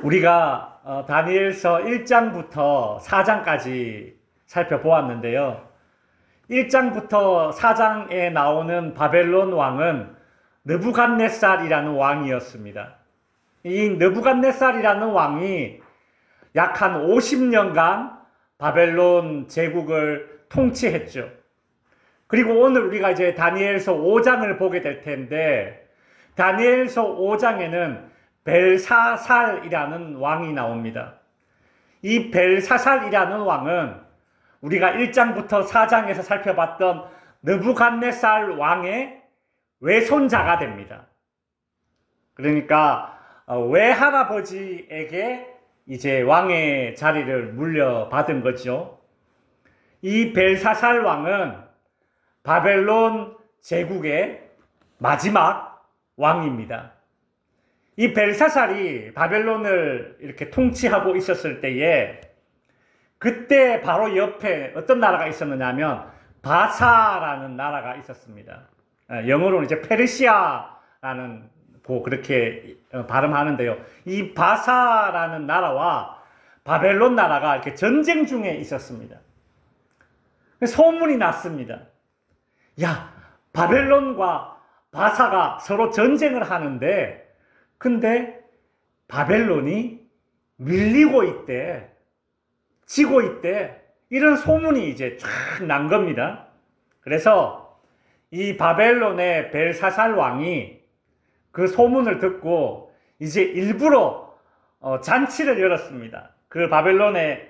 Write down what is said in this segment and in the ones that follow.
우리가 다니엘서 1장부터 4장까지 살펴보았는데요. 1장부터 4장에 나오는 바벨론 왕은 느부갓네살이라는 왕이었습니다. 이 느부갓네살이라는 왕이 약 한 50년간 바벨론 제국을 통치했죠. 그리고 오늘 우리가 이제 다니엘서 5장을 보게 될 텐데, 다니엘서 5장에는 벨사살이라는 왕이 나옵니다. 이 벨사살이라는 왕은 우리가 1장부터 4장에서 살펴봤던 느부갓네살 왕의 외손자가 됩니다. 그러니까 외할아버지에게 이제 왕의 자리를 물려받은 거죠. 이 벨사살 왕은 바벨론 제국의 마지막 왕입니다. 이 벨사살이 바벨론을 이렇게 통치하고 있었을 때에 그때 바로 옆에 어떤 나라가 있었느냐 하면 바사라는 나라가 있었습니다. 영어로는 이제 페르시아라는 그렇게 발음하는데요. 이 바사라는 나라와 바벨론 나라가 이렇게 전쟁 중에 있었습니다. 소문이 났습니다. 야, 바벨론과 바사가 서로 전쟁을 하는데 근데 바벨론이 밀리고 있대, 지고 있대, 이런 소문이 이제 쫙 난 겁니다. 그래서 이 바벨론의 벨사살 왕이 그 소문을 듣고 이제 일부러 잔치를 열었습니다. 그 바벨론에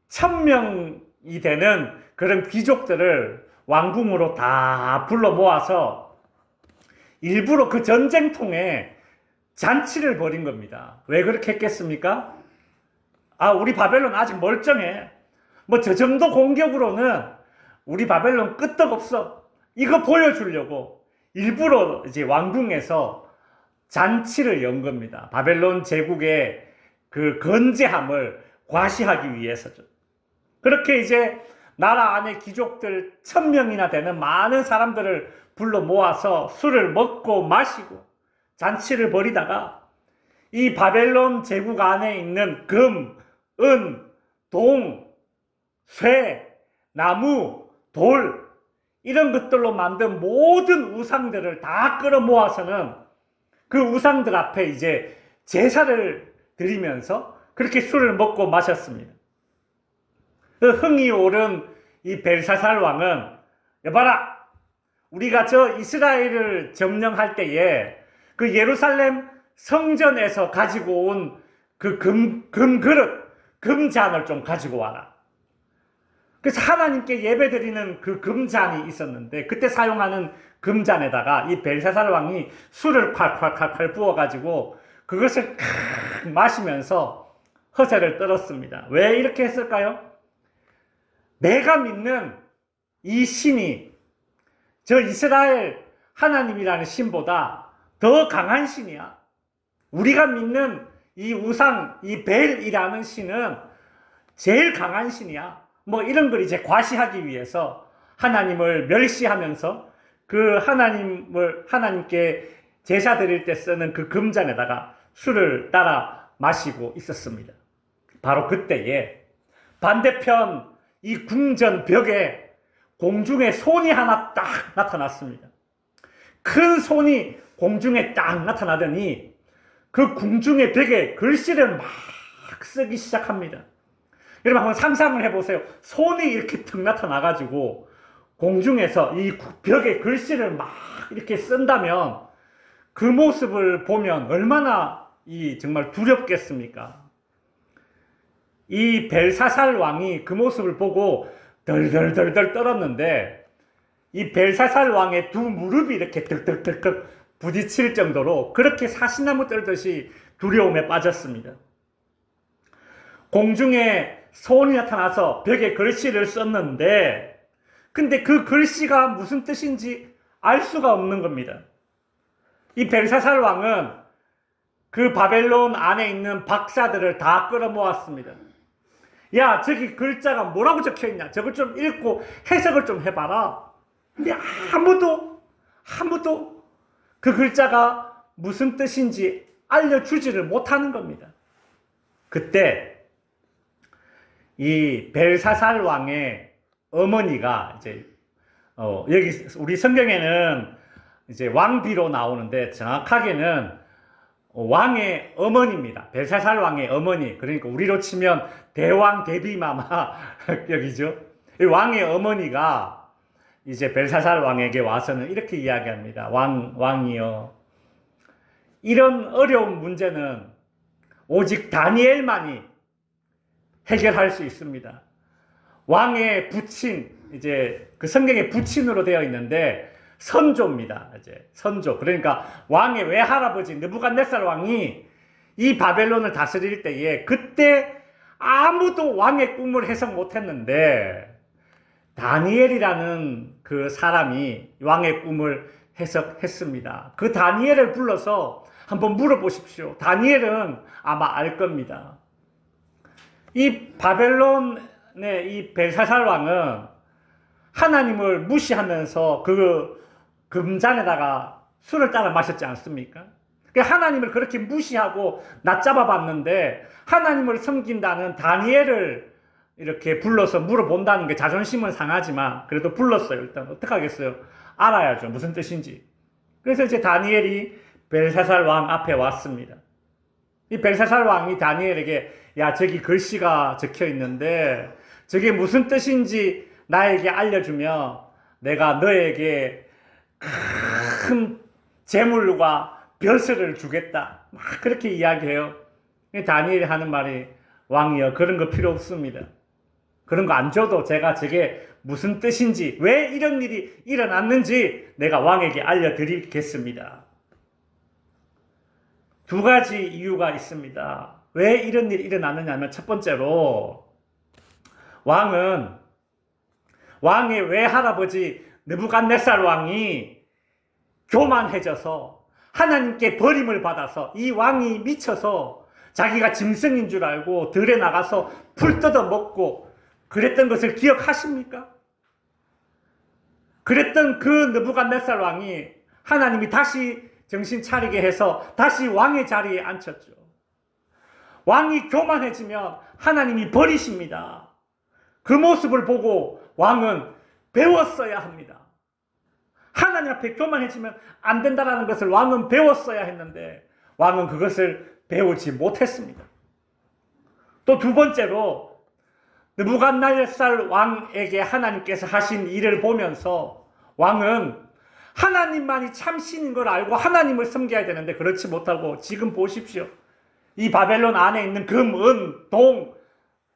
1000명이 되는 그런 귀족들을 왕궁으로 다 불러 모아서 일부러 그 전쟁통에 잔치를 벌인 겁니다. 왜 그렇게 했겠습니까? 우리 바벨론 아직 멀쩡해. 뭐 저 정도 공격으로는 우리 바벨론 끄떡없어. 이거 보여주려고 일부러 이제 왕궁에서 잔치를 연 겁니다. 바벨론 제국의 그 건재함을 과시하기 위해서죠. 그렇게 이제 나라 안에 귀족들 1000명이나 되는 많은 사람들을 불러 모아서 술을 먹고 마시고 잔치를 벌이다가 이 바벨론 제국 안에 있는 금, 은, 동, 쇠, 나무, 돌 이런 것들로 만든 모든 우상들을 다 끌어모아서는 그 우상들 앞에 이제 제사를 드리면서 그렇게 술을 먹고 마셨습니다. 그 흥이 오른 이 벨사살 왕은 여봐라, 우리가 저 이스라엘을 점령할 때에 그 예루살렘 성전에서 가지고 온 그 금그릇, 금잔을 좀 가지고 와라. 그래서 하나님께 예배드리는 그 금잔이 있었는데 그때 사용하는 금잔에다가 이 벨사살 왕이 술을 콸콸콸콸 부어가지고 그것을 마시면서 허세를 떨었습니다. 왜 이렇게 했을까요? 내가 믿는 이 신이 저 이스라엘 하나님이라는 신보다 더 강한 신이야. 우리가 믿는 이 우상, 이 벨이라는 신은 제일 강한 신이야. 뭐 이런 걸 이제 과시하기 위해서 하나님을 멸시하면서 그 하나님께 제사 드릴 때 쓰는 그 금잔에다가 술을 따라 마시고 있었습니다. 바로 그때에 반대편 이 궁전 벽에 공중에 손이 하나 딱 나타났습니다. 큰 손이 공중에 딱 나타나더니 그 궁중의 벽에 글씨를 막 쓰기 시작합니다. 여러분 한번 상상을 해보세요. 손이 이렇게 툭 나타나가지고 공중에서 이 벽에 글씨를 막 이렇게 쓴다면 그 모습을 보면 얼마나 정말 두렵겠습니까? 이 벨사살 왕이 그 모습을 보고 덜덜덜덜 떨었는데 이 벨사살 왕의 두 무릎이 이렇게 덜덜덜덜 부딪힐 정도로 그렇게 사시나무 떨듯이 두려움에 빠졌습니다. 공중에 손이 나타나서 벽에 글씨를 썼는데 근데 그 글씨가 무슨 뜻인지 알 수가 없는 겁니다. 이 벨사살 왕은 그 바벨론 안에 있는 박사들을 다 끌어모았습니다. 야, 저기 글자가 뭐라고 적혀있냐? 저걸 좀 읽고 해석을 좀 해봐라. 근데 아무도 그 글자가 무슨 뜻인지 알려주지를 못하는 겁니다. 그때 이 벨사살 왕의 어머니가 이제 여기 우리 성경에는 이제 왕비로 나오는데 정확하게는 왕의 어머니입니다. 벨사살 왕의 어머니. 그러니까 우리로 치면 대왕 대비마마 여기죠. 이 왕의 어머니가 이제 벨사살 왕에게 와서는 이렇게 이야기합니다. 왕이여, 이런 어려운 문제는 오직 다니엘만이 해결할 수 있습니다. 왕의 부친, 이제 그 성경에 부친으로 되어 있는데 선조입니다. 이제 선조. 그러니까 왕의 외할아버지 느부갓네살 왕이 이 바벨론을 다스릴 때에 그때 아무도 왕의 꿈을 해석 못했는데 다니엘이라는 그 사람이 왕의 꿈을 해석했습니다. 그 다니엘을 불러서 한번 물어보십시오. 다니엘은 아마 알 겁니다. 이 바벨론의 이 벨사살 왕은 하나님을 무시하면서 그 금잔에다가 술을 따라 마셨지 않습니까? 하나님을 그렇게 무시하고 낮잡아 봤는데 하나님을 섬긴다는 다니엘을 이렇게 불러서 물어본다는 게 자존심은 상하지만 그래도 불렀어요. 일단 어떡하겠어요? 알아야죠. 무슨 뜻인지. 그래서 이제 다니엘이 벨사살 왕 앞에 왔습니다. 이 벨사살 왕이 다니엘에게 야, 저기 글씨가 적혀 있는데 저게 무슨 뜻인지 나에게 알려주면 내가 너에게 큰 재물과 벼슬을 주겠다. 막 그렇게 이야기해요. 다니엘이 하는 말이 왕이여, 그런 거 필요 없습니다. 그런 거 안 줘도 제가 저게 무슨 뜻인지, 왜 이런 일이 일어났는지 내가 왕에게 알려드리겠습니다. 두 가지 이유가 있습니다. 왜 이런 일이 일어났느냐 하면 첫 번째로 왕은 왕의 외할아버지 느부갓네살 왕이 교만해져서 하나님께 버림을 받아서 이 왕이 미쳐서 자기가 짐승인 줄 알고 들에 나가서 풀 뜯어 먹고 그랬던 것을 기억하십니까? 그랬던 그 느부갓네살 왕이 하나님이 다시 정신 차리게 해서 다시 왕의 자리에 앉혔죠. 왕이 교만해지면 하나님이 버리십니다. 그 모습을 보고 왕은 배웠어야 합니다. 하나님 앞에 교만해지면 안 된다는 것을 왕은 배웠어야 했는데 왕은 그것을 배우지 못했습니다. 또 두 번째로 느부갓네살 왕에게 하나님께서 하신 일을 보면서 왕은 하나님만이 참 신인 걸 알고 하나님을 섬겨야 되는데 그렇지 못하고 지금 보십시오. 이 바벨론 안에 있는 금, 은, 동,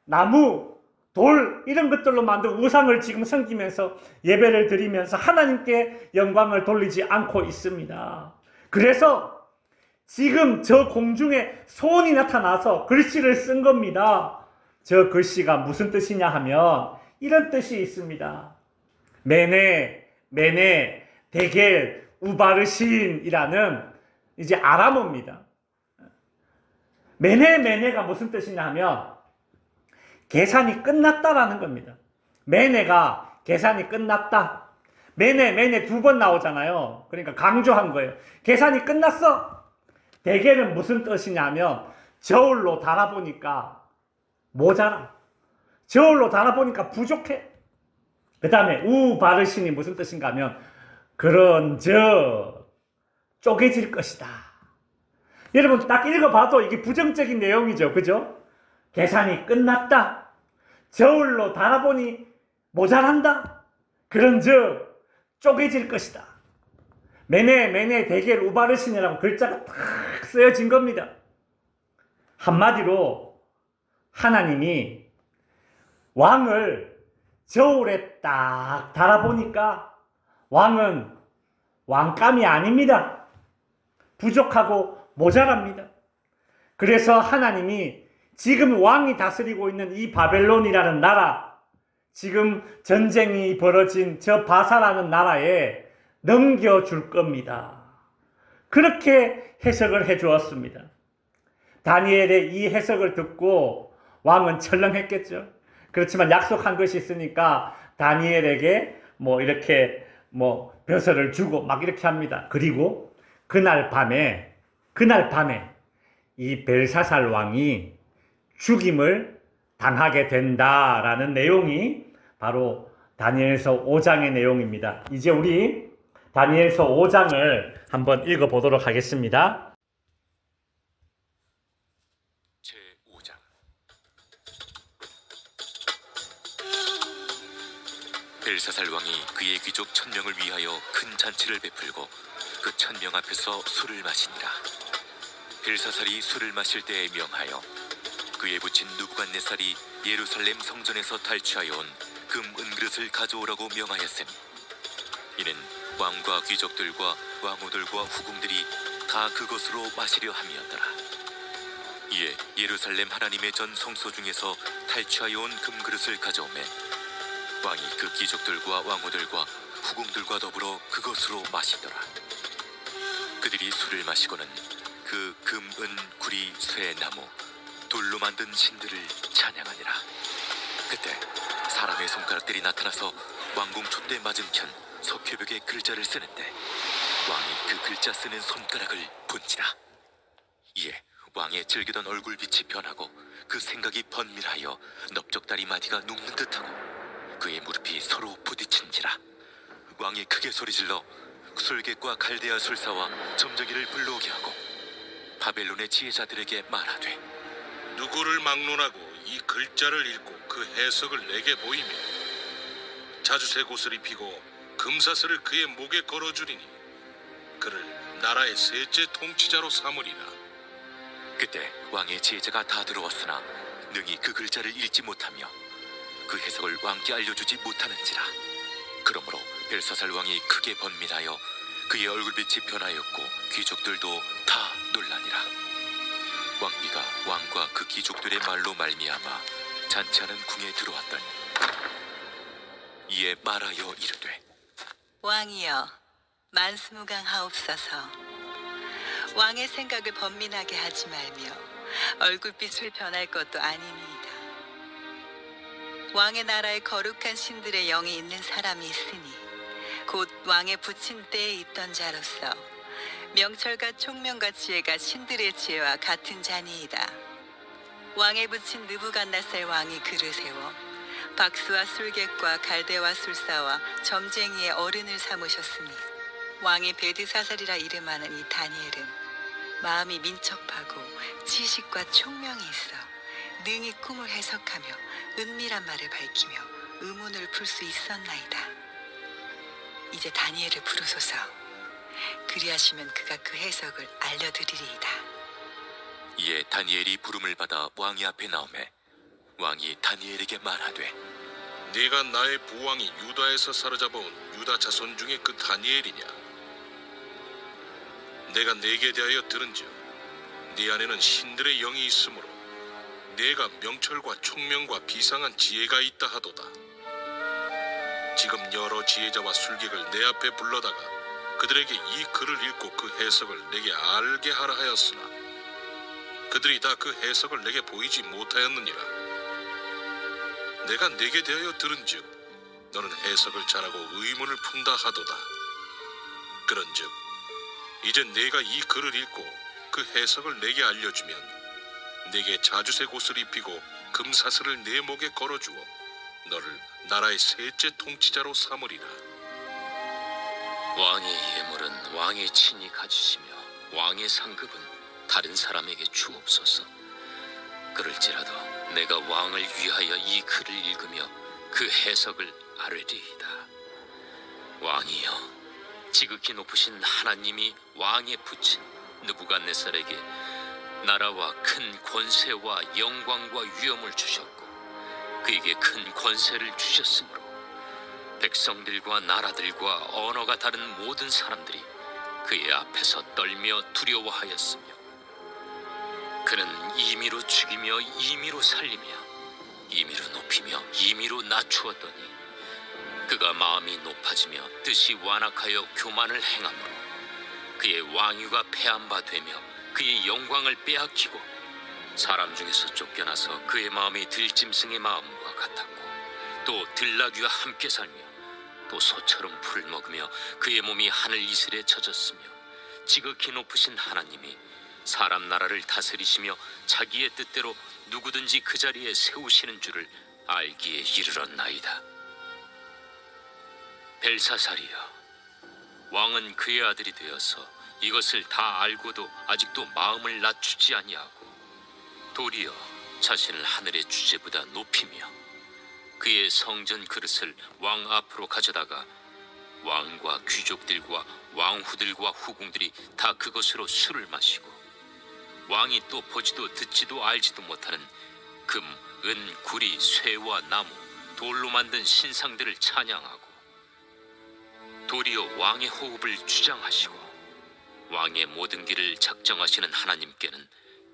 나무, 돌 이런 것들로 만든 우상을 지금 섬기면서 예배를 드리면서 하나님께 영광을 돌리지 않고 있습니다. 그래서 지금 저 공중에 소원이 나타나서 글씨를 쓴 겁니다. 저 글씨가 무슨 뜻이냐 하면 이런 뜻이 있습니다. 메네, 메네, 데겔, 우바르신이라는 이제 아람어입니다. 메네, 메네가 무슨 뜻이냐 하면 계산이 끝났다라는 겁니다. 메네가 계산이 끝났다. 메네, 메네 두 번 나오잖아요. 그러니까 강조한 거예요. 계산이 끝났어. 데겔은 무슨 뜻이냐면 저울로 달아보니까 모자라. 저울로 달아보니까 부족해. 그 다음에 우바르신이 무슨 뜻인가 하면 그런저 쪼개질 것이다. 여러분 딱 읽어봐도 이게 부정적인 내용이죠. 그죠? 계산이 끝났다. 저울로 달아보니 모자란다. 그런저 쪼개질 것이다. 메네, 메네, 데겔, 우바르신이라고 글자가 탁 쓰여진 겁니다. 한마디로 하나님이 왕을 저울에 딱 달아보니까 왕은 왕감이 아닙니다. 부족하고 모자랍니다. 그래서 하나님이 지금 왕이 다스리고 있는 이 바벨론이라는 나라, 지금 전쟁이 벌어진 저 바사라는 나라에 넘겨줄 겁니다. 그렇게 해석을 해 주었습니다. 다니엘의 이 해석을 듣고 왕은 철렁했겠죠. 그렇지만 약속한 것이 있으니까 다니엘에게 이렇게 벼슬을 주고 막 이렇게 합니다. 그리고 그날 밤에 이 벨사살 왕이 죽임을 당하게 된다라는 내용이 바로 다니엘서 5장의 내용입니다. 이제 우리 다니엘서 5장을 한번 읽어보도록 하겠습니다. 제5장. 벨사살 왕이 그의 귀족 1000명을 위하여 큰 잔치를 베풀고 그 1000명 앞에서 술을 마시니라. 벨사살이 술을 마실 때에 명하여 그의 부친 느부갓네살이 예루살렘 성전에서 탈취하여 온 금 은그릇을 가져오라고 명하였으니 이는 왕과 귀족들과 왕후들과 후궁들이 다 그것으로 마시려 함이었더라. 이에 예루살렘 하나님의 전 성소 중에서 탈취하여 온 금그릇을 가져오매 왕이 그 귀족들과 왕후들과 후궁들과 더불어 그것으로 마시더라. 그들이 술을 마시고는 그 금, 은, 구리, 쇠, 나무, 돌로 만든 신들을 찬양하니라. 그때 사람의 손가락들이 나타나서 왕궁 촛대 맞은편 석회벽에 글자를 쓰는데 왕이 그 글자 쓰는 손가락을 본지라. 이에 왕의 즐기던 얼굴빛이 변하고 그 생각이 번밀하여 넓적다리 마디가 눕는 듯하고 그의 무릎이 서로 부딪힌지라. 왕이 크게 소리질러 술객과 갈대아 술사와 점쟁이를 불러오게 하고 바벨론의 지혜자들에게 말하되 누구를 막론하고 이 글자를 읽고 그 해석을 내게 보이며 자주색 옷을 입히고 금사슬을 그의 목에 걸어주리니 그를 나라의 셋째 통치자로 삼으리라. 그때 왕의 지혜자가 다 들어왔으나 능히 그 글자를 읽지 못하며 그 해석을 왕께 알려주지 못하는지라. 그러므로 벨사살 왕이 크게 번민하여 그의 얼굴빛이 변하였고 귀족들도 다 놀라니라. 왕비가 왕과 그 귀족들의 말로 말미암아 잔치하는 궁에 들어왔더니 이에 말하여 이르되 왕이여 만수무강하옵소서. 왕의 생각을 번민하게 하지 말며 얼굴빛을 변할 것도 아니니이다. 왕의 나라에 거룩한 신들의 영이 있는 사람이 있으니 곧 왕의 부친 때에 있던 자로서 명철과 총명과 지혜가 신들의 지혜와 같은 자니이다. 왕의 부친 느부갓네살 왕이 그를 세워 박수와 술객과 갈대와 술사와 점쟁이의 어른을 삼으셨으니 왕이 베드사살이라 이름하는 이 다니엘은 마음이 민첩하고 지식과 총명이 있어 능히 꿈을 해석하며 은밀한 말을 밝히며 의문을 풀 수 있었나이다. 이제 다니엘을 부르소서. 그리하시면 그가 그 해석을 알려드리리이다. 이에 다니엘이 부름을 받아 왕의 앞에 나오매 왕이 다니엘에게 말하되 네가 나의 부왕이 유다에서 사로잡아온 유다 자손 중에 그 다니엘이냐? 내가 네게 대하여 들은즉 네 안에는 신들의 영이 있으므로 네가 명철과 총명과 비상한 지혜가 있다 하도다. 지금 여러 지혜자와 술객을 내 앞에 불러다가 그들에게 이 글을 읽고 그 해석을 내게 알게 하라 하였으나 그들이 다 그 해석을 내게 보이지 못하였느니라. 내가 네게 대하여 들은즉 너는 해석을 잘하고 의문을 푼다 하도다. 그런즉 이제 내가 이 글을 읽고 그 해석을 내게 알려주면 내게 자주색 옷을 입히고 금사슬을 내 목에 걸어주어 너를 나라의 셋째 통치자로 삼으리라. 왕의 예물은 왕의 친히 가지시며 왕의 상급은 다른 사람에게 주옵소서. 그럴지라도 내가 왕을 위하여 이 글을 읽으며 그 해석을 아뢰리이다. 왕이여, 지극히 높으신 하나님이 왕의 부친 느부갓네살에게 나라와 큰 권세와 영광과 위엄을 주셨고 그에게 큰 권세를 주셨으므로 백성들과 나라들과 언어가 다른 모든 사람들이 그의 앞에서 떨며 두려워하였으며 그는 임의로 죽이며 임의로 살리며 임의로 높이며 임의로 낮추었더니 그가 마음이 높아지며 뜻이 완악하여 교만을 행함으로 그의 왕위가 패한 바 되며 그의 영광을 빼앗기고 사람 중에서 쫓겨나서 그의 마음이 들짐승의 마음과 같았고 또 들나귀와 함께 살며 또 소처럼 풀을 먹으며 그의 몸이 하늘 이슬에 젖었으며 지극히 높으신 하나님이 사람 나라를 다스리시며 자기의 뜻대로 누구든지 그 자리에 세우시는 줄을 알기에 이르렀나이다. 벨사살이여, 왕은 그의 아들이 되어서 이것을 다 알고도 아직도 마음을 낮추지 아니하고 도리어 자신을 하늘의 주제보다 높이며 그의 성전 그릇을 왕 앞으로 가져다가 왕과 귀족들과 왕후들과 후궁들이 다 그것으로 술을 마시고 왕이 또 보지도 듣지도 알지도 못하는 금, 은, 구리, 쇠와 나무, 돌로 만든 신상들을 찬양하고 도리어 왕의 호흡을 주장하시고 왕의 모든 길을 작정하시는 하나님께는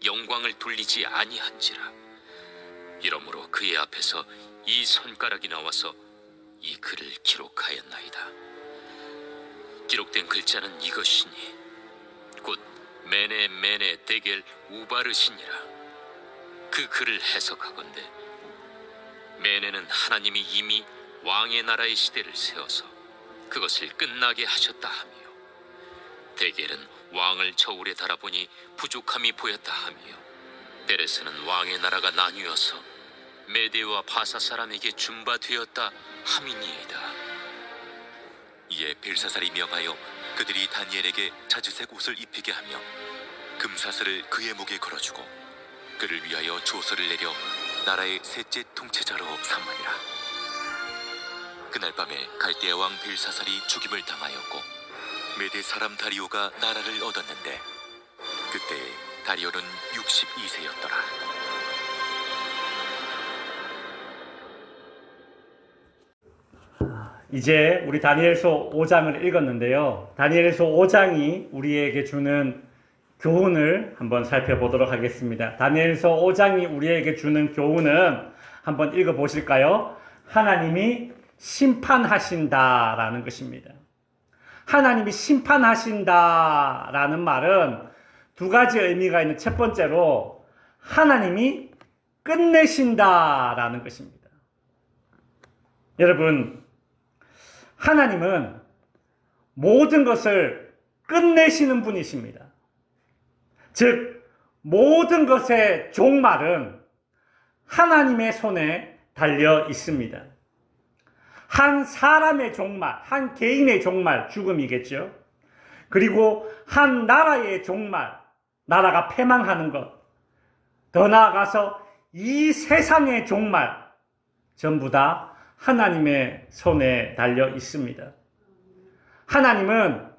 영광을 돌리지 아니한지라. 이러므로 그의 앞에서 이 손가락이 나와서 이 글을 기록하였나이다. 기록된 글자는 이것이니 곧 메네 메네 데겔 우바르시니라. 그 글을 해석하건대 메네는 하나님이 이미 왕의 나라의 시대를 세워서 그것을 끝나게 하셨다 하며, 데겔은 왕을 저울에 달아보니 부족함이 보였다 하며, 데레스는 왕의 나라가 나뉘어서 메대와 바사 사람에게 준바되었다 함이니이다. 이에 벨사살이 명하여 그들이 다니엘에게 자주색 옷을 입히게 하며 금사슬을 그의 목에 걸어주고 그를 위하여 조서를 내려 나라의 셋째 통치자로 삼으니라. 그날 밤에 갈대아 왕 벨사살이 죽임을 당하였고 메대 사람 다리오가 나라를 얻었는데 그때 다리오는 62세였더라. 이제 우리 다니엘서 5장을 읽었는데요. 다니엘서 5장이 우리에게 주는 교훈을 한번 살펴보도록 하겠습니다. 다니엘서 5장이 우리에게 주는 교훈은 한번 읽어보실까요? 하나님이 심판하신다라는 것입니다. 하나님이 심판하신다라는 말은 두 가지 의미가 있는, 첫 번째로 하나님이 끝내신다라는 것입니다. 여러분, 하나님은 모든 것을 끝내시는 분이십니다. 즉, 모든 것의 종말은 하나님의 손에 달려 있습니다. 한 사람의 종말, 한 개인의 종말, 죽음이겠죠. 그리고 한 나라의 종말, 나라가 패망하는 것, 더 나아가서 이 세상의 종말, 전부 다 하나님의 손에 달려 있습니다. 하나님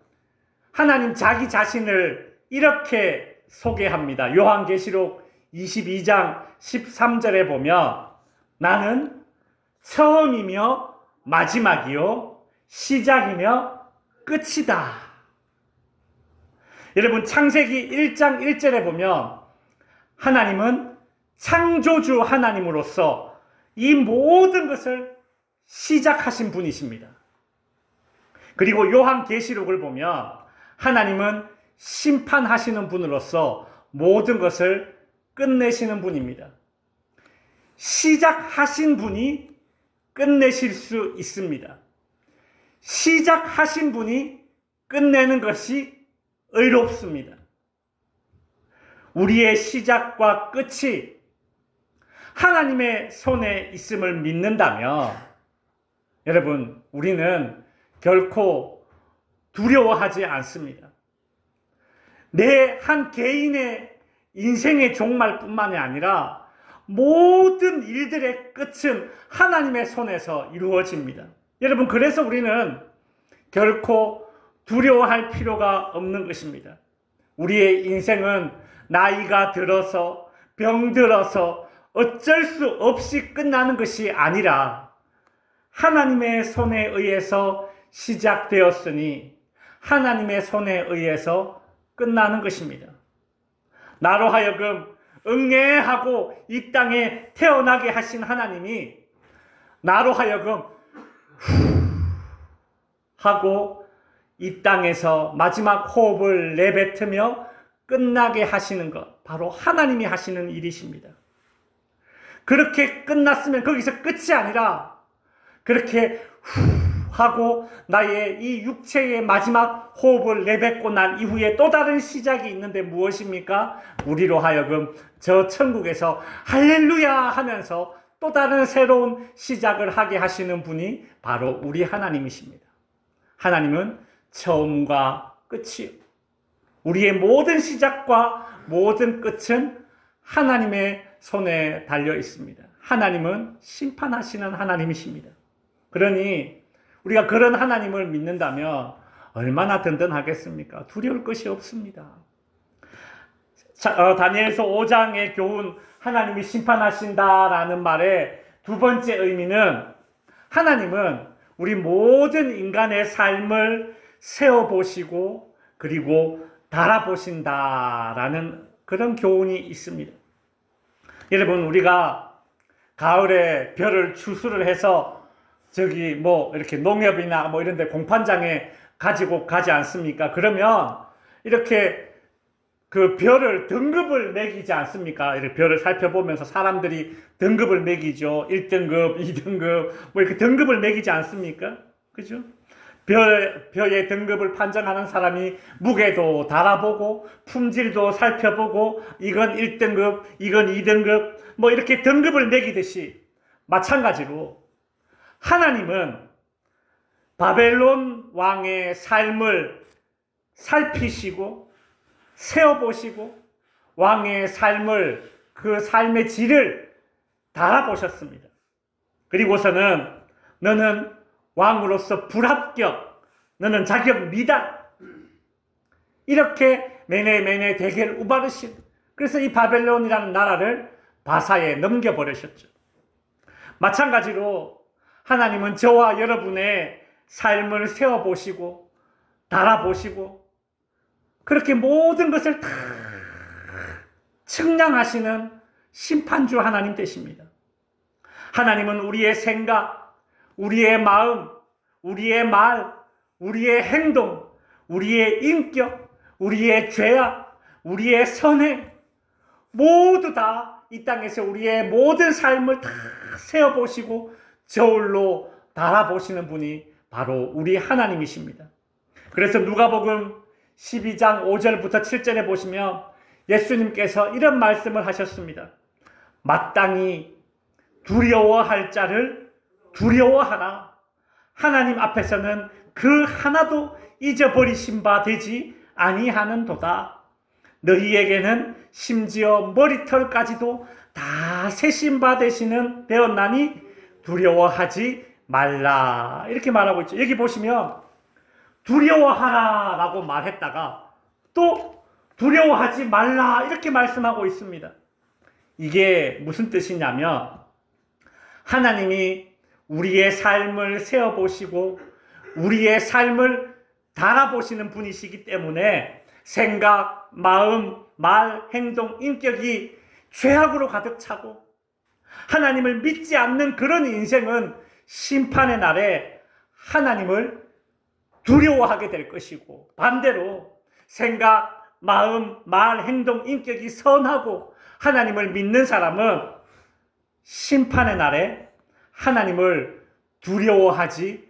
자기 자신을 이렇게 소개합니다. 요한계시록 22장 13절에 보면 나는 처음이며 마지막이요 시작이며 끝이다. 여러분, 창세기 1장 1절에 보면 하나님은 창조주 하나님으로서 이 모든 것을 시작하신 분이십니다. 그리고 요한계시록을 보면 하나님은 심판하시는 분으로서 모든 것을 끝내시는 분입니다. 시작하신 분이 끝내실 수 있습니다. 시작하신 분이 끝내는 것이 의롭습니다. 우리의 시작과 끝이 하나님의 손에 있음을 믿는다면 여러분, 우리는 결코 두려워하지 않습니다. 내 한 개인의 인생의 종말뿐만이 아니라 모든 일들의 끝은 하나님의 손에서 이루어집니다. 여러분, 그래서 우리는 결코 두려워할 필요가 없는 것입니다. 우리의 인생은 나이가 들어서 병들어서 어쩔 수 없이 끝나는 것이 아니라 하나님의 손에 의해서 시작되었으니 하나님의 손에 의해서 끝나는 것입니다. 나로 하여금 응애하고 이 땅에 태어나게 하신 하나님이 나로 하여금 하고 이 땅에서 마지막 호흡을 내뱉으며 끝나게 하시는 것, 바로 하나님이 하시는 일이십니다. 그렇게 끝났으면 거기서 끝이 아니라 그렇게 하고 나의 이 육체의 마지막 호흡을 내뱉고 난 이후에 또 다른 시작이 있는데 무엇입니까? 우리로 하여금 저 천국에서 할렐루야 하면서 또 다른 새로운 시작을 하게 하시는 분이 바로 우리 하나님이십니다. 하나님은 처음과 끝이요. 우리의 모든 시작과 모든 끝은 하나님의 손에 달려 있습니다. 하나님은 심판하시는 하나님이십니다. 그러니 우리가 그런 하나님을 믿는다면 얼마나 든든하겠습니까? 두려울 것이 없습니다. 다니엘서 5장의 교훈, 하나님이 심판하신다라는 말의 두 번째 의미는 하나님은 우리 모든 인간의 삶을 세어보시고 그리고 달아보신다라는 그런 교훈이 있습니다. 여러분, 우리가 가을에 별을 추수를 해서 저기 뭐 이렇게 농협이나 뭐 이런 데 공판장에 가지고 가지 않습니까? 그러면 이렇게 그 별을 등급을 매기지 않습니까? 이렇게 별을 살펴보면서 사람들이 등급을 매기죠. 1등급, 2등급, 뭐 이렇게 등급을 매기지 않습니까? 그죠? 별의 등급을 판정하는 사람이 무게도 달아보고, 품질도 살펴보고, 이건 1등급, 이건 2등급, 뭐 이렇게 등급을 매기듯이 마찬가지로 하나님은 바벨론 왕의 삶을 살피시고, 세어보시고 왕의 삶을 그 삶의 질을 달아보셨습니다. 그리고서는 너는 왕으로서 불합격, 너는 자격 미다, 이렇게 매네 대개를 우바르신, 그래서 이 바벨론이라는 나라를 바사에 넘겨버리셨죠. 마찬가지로 하나님은 저와 여러분의 삶을 세어보시고 달아보시고 그렇게 모든 것을 다 측량하시는 심판주 하나님 되십니다. 하나님은 우리의 생각, 우리의 마음, 우리의 말, 우리의 행동, 우리의 인격, 우리의 죄악, 우리의 선행 모두 다 이 땅에서 우리의 모든 삶을 다 세어보시고 저울로 달아보시는 분이 바로 우리 하나님이십니다. 그래서 누가복음 12장 5절부터 7절에 보시면 예수님께서 이런 말씀을 하셨습니다. 마땅히 두려워할 자를 두려워하라. 하나님 앞에서는 그 하나도 잊어버리신 바 되지 아니하는도다. 너희에게는 심지어 머리털까지도 다 세신 바 되었나니 두려워하지 말라. 이렇게 말하고 있죠. 여기 보시면 두려워하라 라고 말했다가 또 두려워하지 말라 이렇게 말씀하고 있습니다. 이게 무슨 뜻이냐면 하나님이 우리의 삶을 세어보시고 우리의 삶을 달아보시는 분이시기 때문에 생각, 마음, 말, 행동, 인격이 죄악으로 가득 차고 하나님을 믿지 않는 그런 인생은 심판의 날에 하나님을 두려워하게 될 것이고 반대로 생각, 마음, 말, 행동, 인격이 선하고 하나님을 믿는 사람은 심판의 날에 하나님을 두려워하지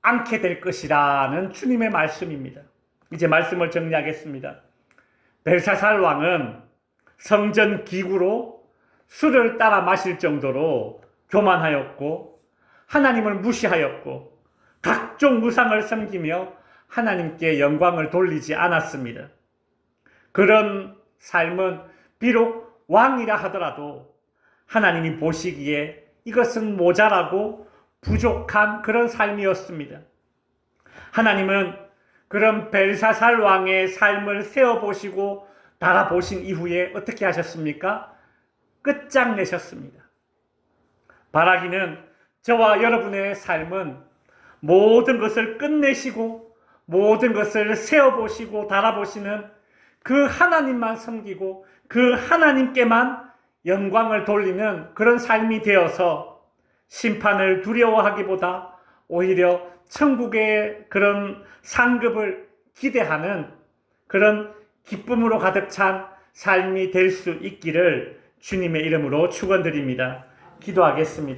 않게 될 것이라는 주님의 말씀입니다. 이제 말씀을 정리하겠습니다. 벨사살 왕은 성전 기구로 술을 따라 마실 정도로 교만하였고 하나님을 무시하였고 각종 우상을 섬기며 하나님께 영광을 돌리지 않았습니다. 그런 삶은 비록 왕이라 하더라도 하나님이 보시기에 이것은 모자라고 부족한 그런 삶이었습니다. 하나님은 그런 벨사살 왕의 삶을 세어보시고 달아보신 이후에 어떻게 하셨습니까? 끝장내셨습니다. 바라기는 저와 여러분의 삶은 모든 것을 끝내시고 모든 것을 세어보시고 달아보시는 그 하나님만 섬기고 그 하나님께만 영광을 돌리는 그런 삶이 되어서 심판을 두려워하기보다 오히려 천국의 그런 상급을 기대하는 그런 기쁨으로 가득 찬 삶이 될 수 있기를 주님의 이름으로 축원드립니다. 기도하겠습니다.